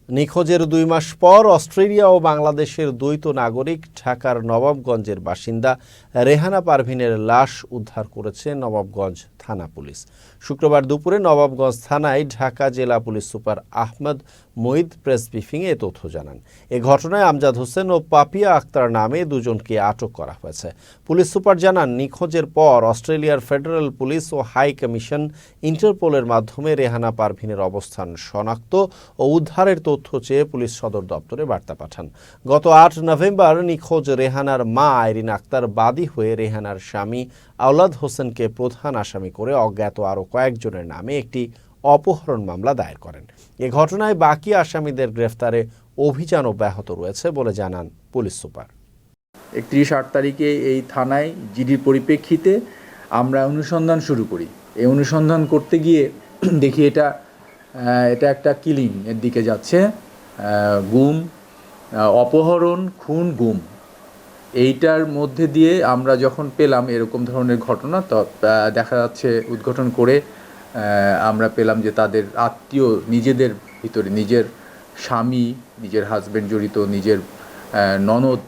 নিখোঁজের ২ মাস পর অস্ট্রেলিয়া ও বাংলাদেশের দ্বৈত নাগরিক ঢাকার নবাবগঞ্জের বাসিন্দা রেহানা পারভীনের লাশ উদ্ধার করেছে নবাবগঞ্জ থানা পুলিশ। শুক্রবার দুপুরে নবাবগঞ্জ থানায় ঢাকা জেলা police super Ahmad Moyeed press ব্রিফিংয়ে এ তথ্য জানান। এ ঘটনায় আমজাদ হোসেন ও পাপিয়া আক্তার নামে দুজনকে আটক করা হয়েছে। পুলিশ সুপার জানান, নিখোঁজের পর অস্ট্রেলিয়ার ফেডারেল পুলিশ ও হাই কমিশন ইন্টারপোলের মাধ্যমে রেহানা পারভীনের অবস্থান শনাক্ত ও উদ্ধারের তথ্য চেয়ে পুলিশ সদর দপ্তরে বার্তা পাঠান। গত ৮ নভেম্বর নিখোঁজ রেহানার মা আইরিন আক্তার বাদী হয়ে রেহানার স্বামী আওলাদ হোসেনকে প্রধান আসামি করে অজ্ঞাত আরও কয়েকজনের নামে একটি অপহরণ মামলা দায়ের করেন। এ ঘটনায় বাকি আসামিদের গ্রেফতারে অভিযান অব্যাহত রয়েছে বলে জানান পুলিশ সুপার। ৩১-৮ তারিখে এই থানায় জিডির পরিপ্রেক্ষিতে আমরা অনুসন্ধান শুরু করি। এই অনুসন্ধান করতে গিয়ে দেখি এটা একটা কিলিং এর দিকে যাচ্ছে। গুম, অপহরণ, খুন, গুম, এইটার মধ্যে দিয়ে আমরা যখন পেলাম এরকম ধরনের ঘটনা, তো দেখা যাচ্ছে উদ্ঘাটন করে আমরা পেলাম যে তাদের আত্মীয়, নিজেদের ভিতরে নিজের স্বামী, নিজের হাজব্যান্ড জড়িত, নিজের ননদ,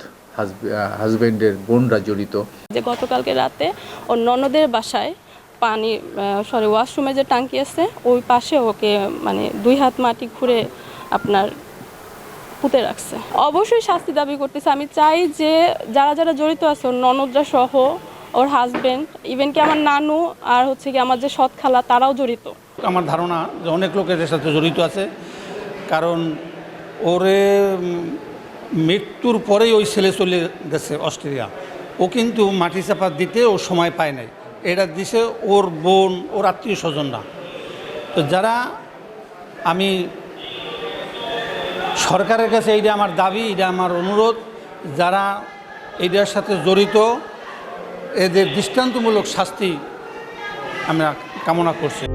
হাজব্যান্ডের বোনরা জড়িত। যে গতকালকে রাতে ওর ননদের বাসায় ওয়াশরুমে যে টাঙ্কি আছে ওই পাশে ওকে 2 হাত মাটি খুঁড়ে আপনার পুঁতে রাখছে। অবশ্যই শাস্তি দাবি করতেছে। আমি চাই যে যারা যারা জড়িত আছে, ওর ননদরা সহ, ওর হাজব্যান্ড, ইভেন কি আমার নানু আর কি আমার যে সৎ খালা, তারাও জড়িত। আমার ধারণা যে অনেক লোকের সাথে জড়িত আছে, কারণ ওরে মৃত্যুর পরেই ওই ছেলে চলে গেছে অস্ট্রেলিয়া। ও কিন্তু মাটি চাপা দিতে ও সময় পায় নাই, এটা দিছে ওর বোন, ওর আত্মীয় স্বজনরা। তো যারা, আমি সরকারের কাছে এইটা আমার দাবি, এটা আমার অনুরোধ, যারা এইটার সাথে জড়িত এদের দৃষ্টান্তমূলক শাস্তি আমরা কামনা করছি।